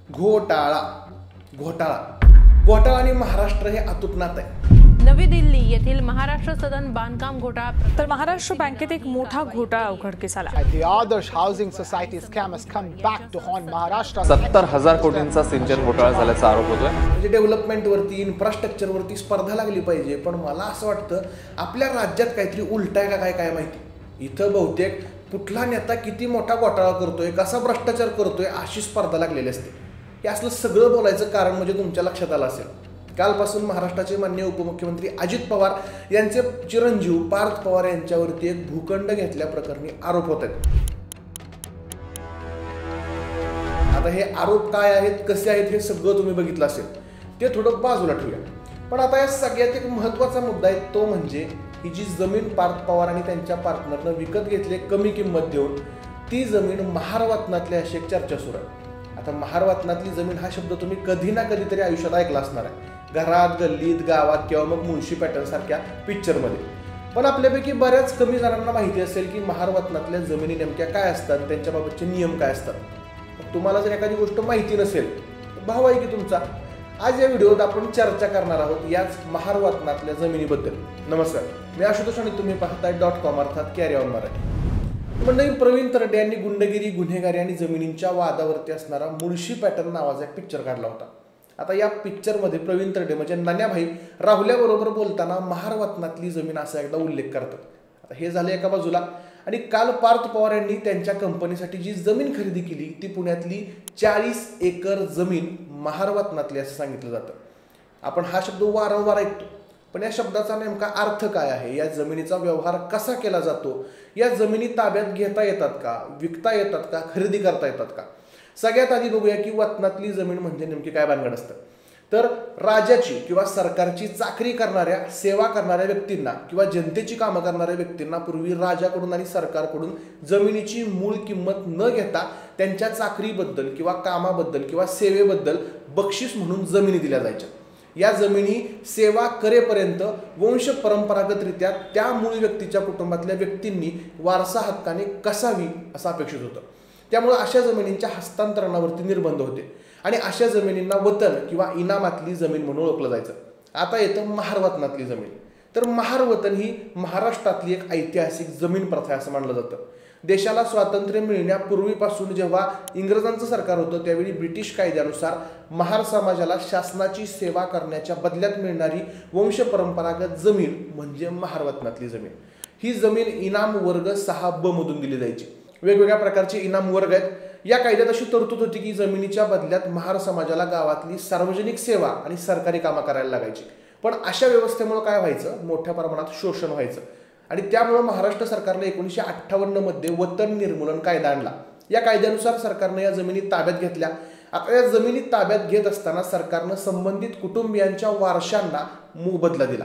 घोटाळा घोटाळा घोटाळा आणि महाराष्ट्र हे अतूट नातं आहे. नवी दिल्ली येथील महाराष्ट्र सदन बांधकाम घोटाळा. तर महाराष्ट्र बँकेत एक मोठा घोटाळा उघडकीस आला. The Adarsh Housing Society scam has come back to haunt Maharashtra. 70,000 कोटींचा सिंचन घोटाळा झाल्याचा आरोप होतोय. म्हणजे डेव्हलपमेंटवरती इन्फ्रास्ट्रक्चरवरती स्पर्धा लागली पाहिजे, पण मला असं वाटतं आपल्या राज्यात काहीतरी उलट आहे का काय माहिती. इथं बहुतेक कुठला नेता किती मोठा घोटाळा करतोय, कसा भ्रष्टाचार करतोय अशी स्पर्धा लागलेली असते. हे असलं सगळं बोलायचं कारण म्हणजे तुमच्या लक्षात आलं असेल, कालपासून महाराष्ट्राचे माननीय उपमुख्यमंत्री अजित पवार यांचे चिरंजीव पार्थ पवार यांच्यावरती एक भूखंड घेतल्याप्रकरणी आरोप होत आहेत. आता हे आरोप काय आहेत, कसे आहेत हे सगळं तुम्ही बघितलं असेल, ते थोडं बाजूला ठेवूया. पण आता या सगळ्यात एक महत्त्वाचा मुद्दा आहे, तो म्हणजे ही जी जमीन पार्थ पवार आणि त्यांच्या पार्टनरनं विकत घेतली कमी किंमत देऊन, ती जमीन महारवातनातली अशी एक चर्चा सुरू आहे. आता महारवातनातली जमीन हा शब्द तुम्ही कधी ना कधीतरी आयुष्यात ऐकला असणार आहे, घरात, गल्लीत, गावात किंवा मग मुळशी पॅटर्न सारख्या पिक्चरमध्ये. पण आपल्यापैकी बऱ्याच कमी जणांना माहिती असेल की महारवातनातल्या जमिनी नेमक्या काय असतात, त्यांच्याबाबतचे नियम काय असतात. तुम्हाला जर एखादी गोष्ट माहिती नसेल, भाव आहे की तुमचा, आज या व्हिडिओत आपण चर्चा करणार आहोत याच महारवातनातल्या जमिनीबद्दल. नमस्कार, मी आशुतोष आणि तुम्ही पाहताय .com अर्थात कॅरी ऑन मराठी. मंडळी, प्रवीण तरडे यांनी गुंडगिरी, गुन्हेगारी आणि जमिनींच्या वादावरती असणारा मुळशी पॅटर्न नावाचा एक पिक्चर काढला होता. आता या पिक्चरमध्ये प्रवीण तरडे म्हणजे नान्याभाई राहुल्याबरोबर बोलताना महारवातनातली जमीन असा एकदा उल्लेख करतात. आता हे झालं एका बाजूला. आणि काल पार्थ पवार यांनी त्यांच्या कंपनीसाठी जी जमीन खरेदी केली ती पुण्यातली 40 एकर जमीन महारवातनातली असं सांगितलं जातं. आपण हा शब्द वारंवार ऐकतो, पण या शब्दाचा नेमका अर्थ काय आहे, या जमिनीचा व्यवहार कसा केला जातो, या जमिनी ताब्यात घेता येतात का, विकता येतात का, खरेदी करता येतात का. सगळ्यात आधी बघूया की वतनातली जमीन म्हणजे नेमकी काय भानगड असतं. तर राजाची किंवा सरकारची चाकरी करणाऱ्या, सेवा करणाऱ्या व्यक्तींना किंवा जनतेची कामं करणाऱ्या व्यक्तींना पूर्वी राजाकडून आणि सरकारकडून जमिनीची मूळ किंमत न घेता त्यांच्या चाकरीबद्दल किंवा कामाबद्दल किंवा सेवेबद्दल बक्षीस म्हणून जमिनी दिल्या जायच्या. या जमिनी सेवा करेपर्यंत वंश परंपरागतरित्या त्या मूळ व्यक्तीच्या कुटुंबातल्या व्यक्तींनी वारसा हक्काने कसावी असं अपेक्षित होतं. त्यामुळे अशा जमिनींच्या हस्तांतरणावरती निर्बंध होते आणि अशा जमिनींना वतन किंवा इनामातली जमीन म्हणून ओळखलं जायचं. आता येतं महारवतनातली जमीन. तर महारवतन ही महाराष्ट्रातली एक ऐतिहासिक जमीन प्रथा आहे असं मानलं जातं. देशाला स्वातंत्र्य मिळण्यापूर्वीपासून जेव्हा इंग्रजांचं सरकार होतं त्यावेळी ब्रिटिश कायद्यानुसार महार समाजाला शासनाची सेवा करण्याच्या बदल्यात मिळणारी वंश परंपरागत जमीन म्हणजे महारवतनातली जमीन. ही जमीन इनाम वर्ग 6ब मधून दिली जायची. वेगवेगळ्या प्रकारचे इनाम वर्ग आहेत. या कायद्यात अशी तरतूद होती की जमिनीच्या बदल्यात महार समाजाला गावातली सार्वजनिक सेवा आणि सरकारी कामं करायला लागायची. पण अशा व्यवस्थेमुळे काय व्हायचं, मोठ्या प्रमाणात शोषण व्हायचं आणि त्यामुळे महाराष्ट्र सरकारने 1958 मध्ये वतन निर्मूलन कायदा आणला. या कायद्यानुसार सरकारने या जमिनी ताब्यात घेतल्या. आता या जमिनी ताब्यात घेत असताना सरकारनं संबंधित कुटुंबियांच्या वारशांना मोबदला दिला.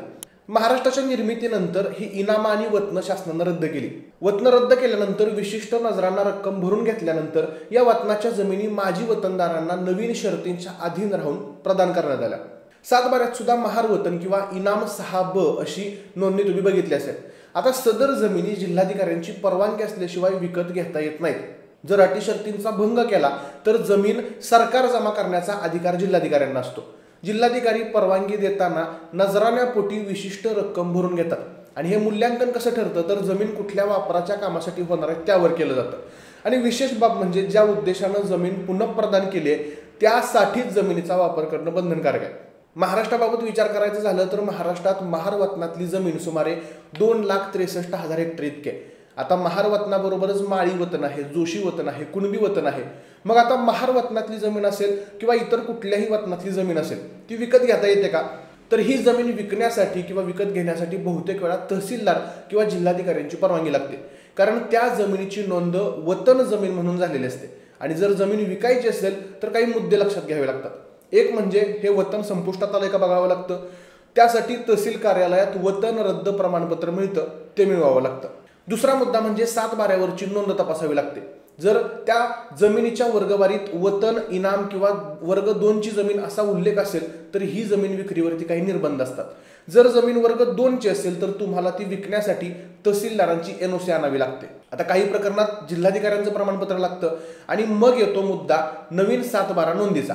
महाराष्ट्राच्या निर्मितीनंतर ही इनामा आणि वतनं शासनानं रद्द केली. वतनं रद्द केल्यानंतर विशिष्ट नजरांना रक्कम भरून घेतल्यानंतर या वतनाच्या जमिनी माजी वतनदारांना नवीन शर्तींच्या अधीन राहून प्रदान करण्यात आल्या. सातबाऱ्यात सुद्धा महार वतन किंवा इनाम 6ब अशी नोंदणी तुम्ही बघितली असेल. आता सदर जमिनी जिल्हाधिकाऱ्यांची परवानगी असल्याशिवाय विकत घेता येत नाहीत. जर अटी शर्तींचा भंग केला तर जमीन सरकार जमा करण्याचा अधिकार जिल्हाधिकाऱ्यांना असतो. जिल्हाधिकारी परवानगी देताना नजराण्यापोटी विशिष्ट रक्कम भरून घेतात आणि हे मूल्यांकन कसं ठरतं तर जमीन कुठल्या वापराच्या कामासाठी होणार आहे त्यावर केलं जातं. आणि विशेष बाब म्हणजे ज्या उद्देशानं जमीन पुनःप्रदान केली आहे त्यासाठीच जमिनीचा वापर करणं बंधनकारक आहे. महाराष्ट्राबाबत विचार करायचं झालं तर महाराष्ट्रात महारवतनातली जमीन सुमारे 2,63,000 हेक्टर इतके. आता महारवतनाबरोबरच माळी वतन आहे, जोशी वतन आहे, कुणबी वतन आहे. मग आता महारवतनातली जमीन असेल किंवा इतर कुठल्याही वतनातली जमीन असेल ती विकत घेता येते का, तर ही जमीन विकण्यासाठी किंवा विकत घेण्यासाठी बहुतेक वेळा तहसीलदार किंवा जिल्हाधिकाऱ्यांची परवानगी लागते. कारण त्या जमिनीची नोंद वतन जमीन म्हणून झालेली असते. आणि जर जमीन विकायची असेल तर काही मुद्दे लक्षात घ्यावे लागतात. एक म्हणजे हे वतन संपुष्टात आलंय का बघावं लागतं. त्यासाठी तहसील कार्यालयात वतन रद्द प्रमाणपत्र मिळतं ते मिळवावं लागतं. दुसरा मुद्दा म्हणजे 7 बाऱ्यावरची नोंद तपासावी लागते. जर त्या जमिनीच्या वर्गवारीत वतन, इनाम किंवा वर्ग 2ची जमीन असा उल्लेख असेल तर ही जमीन विक्रीवरती काही निर्बंध असतात. जर जमीन वर्ग 2 ची असेल तर तुम्हाला ती विकण्यासाठी तहसीलदारांची NOC आणावी लागते. आता काही प्रकरणात जिल्हाधिकाऱ्यांचं प्रमाणपत्र लागतं आणि मग येतो मुद्दा नवीन 7/12 नोंदीचा.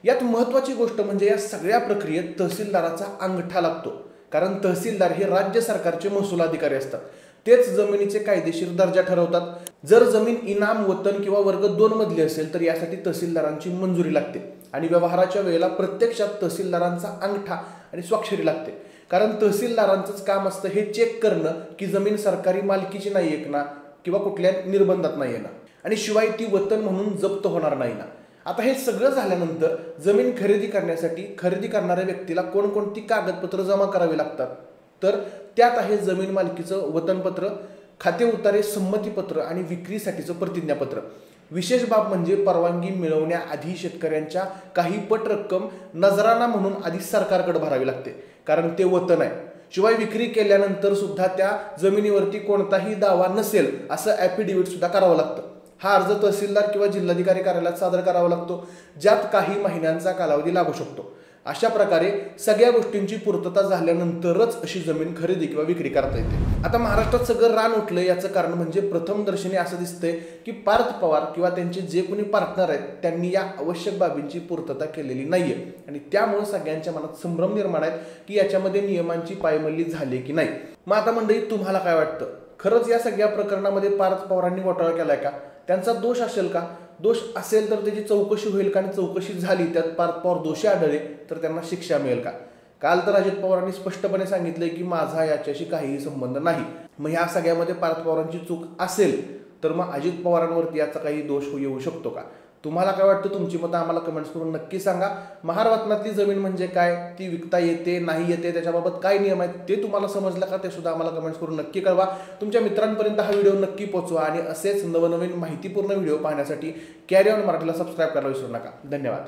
यात महत्त्वाची गोष्ट म्हणजे या सगळ्या प्रक्रियेत तहसीलदाराचा अंगठा लागतो, कारण तहसीलदार हे राज्य सरकारचे महसूल अधिकारी असतात. तेच जमिनीचे कायदेशीर दर्जा ठरवतात. जर जमीन इनाम, वतन किंवा वर्ग 2 मधली असेल तर यासाठी तहसीलदारांची मंजुरी लागते आणि व्यवहाराच्या वेळेला प्रत्यक्षात तहसीलदारांचा अंगठा आणि स्वाक्षरी लागते, कारण तहसीलदारांचंच काम असतं हे चेक करणं की जमीन सरकारी मालकीची नाही आहे ना किंवा कुठल्या निर्बंधात नाही आहे ना, आणि शिवाय ती वतन म्हणून जप्त होणार नाही ना. आता हे सगळं झाल्यानंतर जमीन खरेदी करण्यासाठी खरेदी करणाऱ्या व्यक्तीला कोणकोणती कागदपत्र जमा करावी लागतात, तर त्यात आहे जमीन मालकीचं वतनपत्र, खाते उतारे संमतीपत्र आणि विक्रीसाठीचं प्रतिज्ञापत्र. विशेष बाब म्हणजे परवानगी मिळवण्याआधी शेतकऱ्यांच्या काही पट रक्कम नजराना म्हणून आधी सरकारकडे भरावी लागते, कारण ते वतन आहे. शिवाय विक्री केल्यानंतर सुद्धा त्या जमिनीवरती कोणताही दावा नसेल असं ॲफिडेव्हिट सुद्धा करावं लागतं. हा अर्ज तहसीलदार किंवा जिल्हाधिकारी कार्यालयात सादर करावा लागतो, ज्यात काही महिन्यांचा कालावधी लागू शकतो. अशा प्रकारे सगळ्या गोष्टींची पूर्तता झाल्यानंतरच अशी जमीन खरेदी किंवा विक्री करता येते. आता महाराष्ट्रात सगळं रान उठलं याचं कारण म्हणजे प्रथमदर्शनी असं दिसतंय की पार्थ पवार किंवा त्यांचे जे कोणी पार्टनर आहेत त्यांनी या आवश्यक बाबींची पूर्तता केलेली नाहीये, आणि त्यामुळे सगळ्यांच्या मनात संभ्रम निर्माण आहेत की याच्यामध्ये नियमांची पायमल्ली झाली की नाही. मग आता मंडळी, तुम्हाला काय वाटतं? खरंच या सगळ्या प्रकरणामध्ये पार्थ पवारांनी घोटाळा केलाय का? त्यांचा दोष असेल का? दोष असेल तर त्याची चौकशी होईल का? आणि चौकशी झाली त्यात पार्थ पवार दोषी आढळले तर त्यांना शिक्षा मिळेल का? काल तर अजित पवारांनी स्पष्टपणे सांगितलंय की माझा याच्याशी काहीही संबंध नाही. मग ह्या सगळ्यामध्ये पार्थ पवारांची चूक असेल तर मग अजित पवारांवरती याचा काही दोष येऊ शकतो का? तुम्हाला काय वाटतं? तुमची मतं आम्हाला कमेंट्स करून नक्की सांगा. महारत्नातली जमीन म्हणजे काय, ती विकता येते नाही येते, त्याच्याबाबत काय नियम आहेत ते तुम्हाला समजलं का, ते सुद्धा आम्हाला कमेंट्स करून नक्की कळवा. तुमच्या मित्रांपर्यंत हा व्हिडिओ नक्की पोहोचवा आणि असेच नवनवीन माहितीपूर्ण व्हिडिओ पाहण्यासाठी कॅरी ऑन मराठीला सबस्क्राईब करायला विसरू नका. धन्यवाद.